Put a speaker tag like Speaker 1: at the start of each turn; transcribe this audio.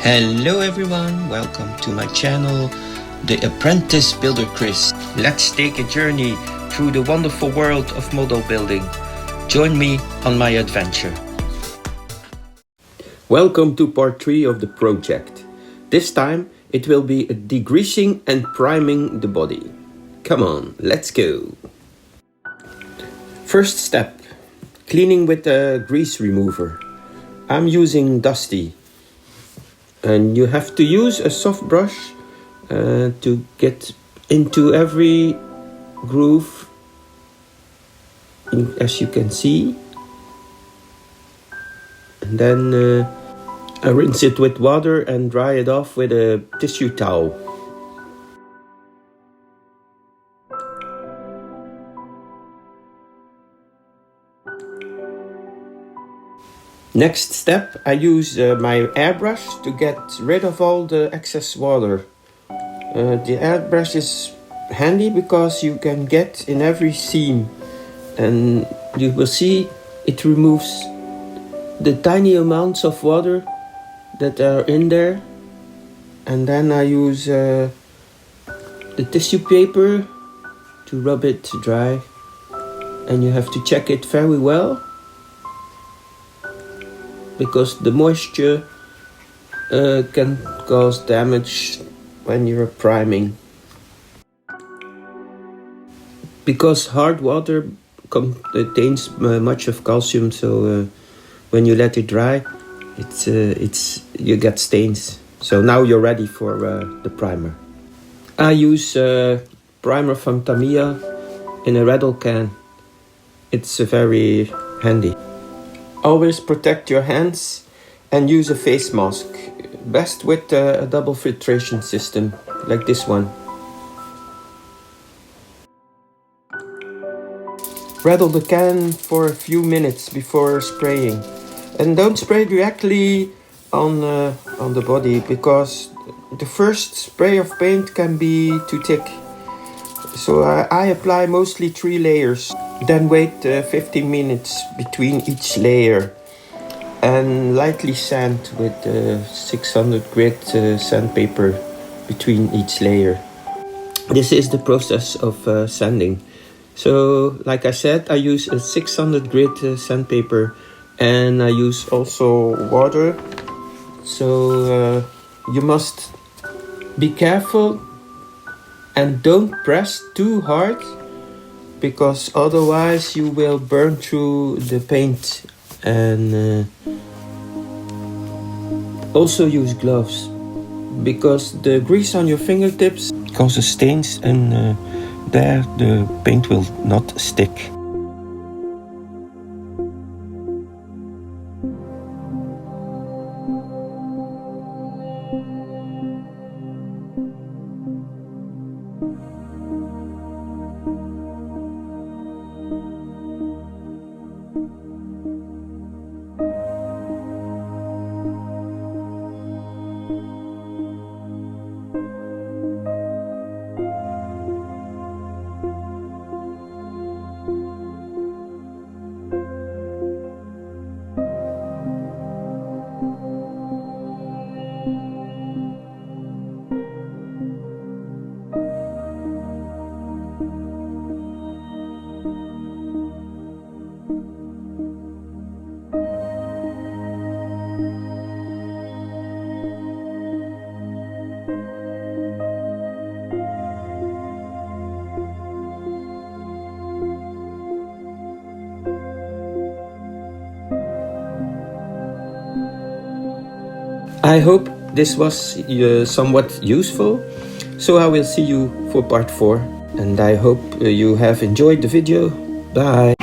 Speaker 1: Hello everyone, welcome to my channel, The Apprentice Builder Chris. Let's take a journey through the wonderful world of model building. Join me on my adventure. Welcome to part 3 of the project. This time it will be degreasing and priming the body. Come on, let's go. First step, cleaning with a grease remover. I'm using Dusty. And you have to use a soft brush to get into every groove, as you can see. And then I rinse it with water and dry it off with a tissue towel. Next step, I use my airbrush to get rid of all the excess water. The airbrush is handy because you can get in every seam, and you will see it removes the tiny amounts of water that are in there. And then I use the tissue paper to rub it dry, and you have to check it very well, because the moisture can cause damage when you're priming. Because hard water contains much of calcium, so when you let it dry, you get stains. So now you're ready for the primer. I use primer from Tamiya in a rattle can. It's very handy. Always protect your hands and use a face mask. Best with a double filtration system, like this one. Rattle the can for a few minutes before spraying. And don't spray directly on the body, because the first spray of paint can be too thick. So I apply mostly 3 layers. Then wait 15 minutes between each layer and lightly sand with 600 grit sandpaper between each layer. This is the process of sanding. So like I said, I use a 600 grit sandpaper, and I use also water. So you must be careful and don't press too hard, because otherwise you will burn through the paint. And also use gloves, because the grease on your fingertips causes stains, and there the paint will not stick. I hope this was somewhat useful. So I will see you for part 4, and I hope you have enjoyed the video. Bye!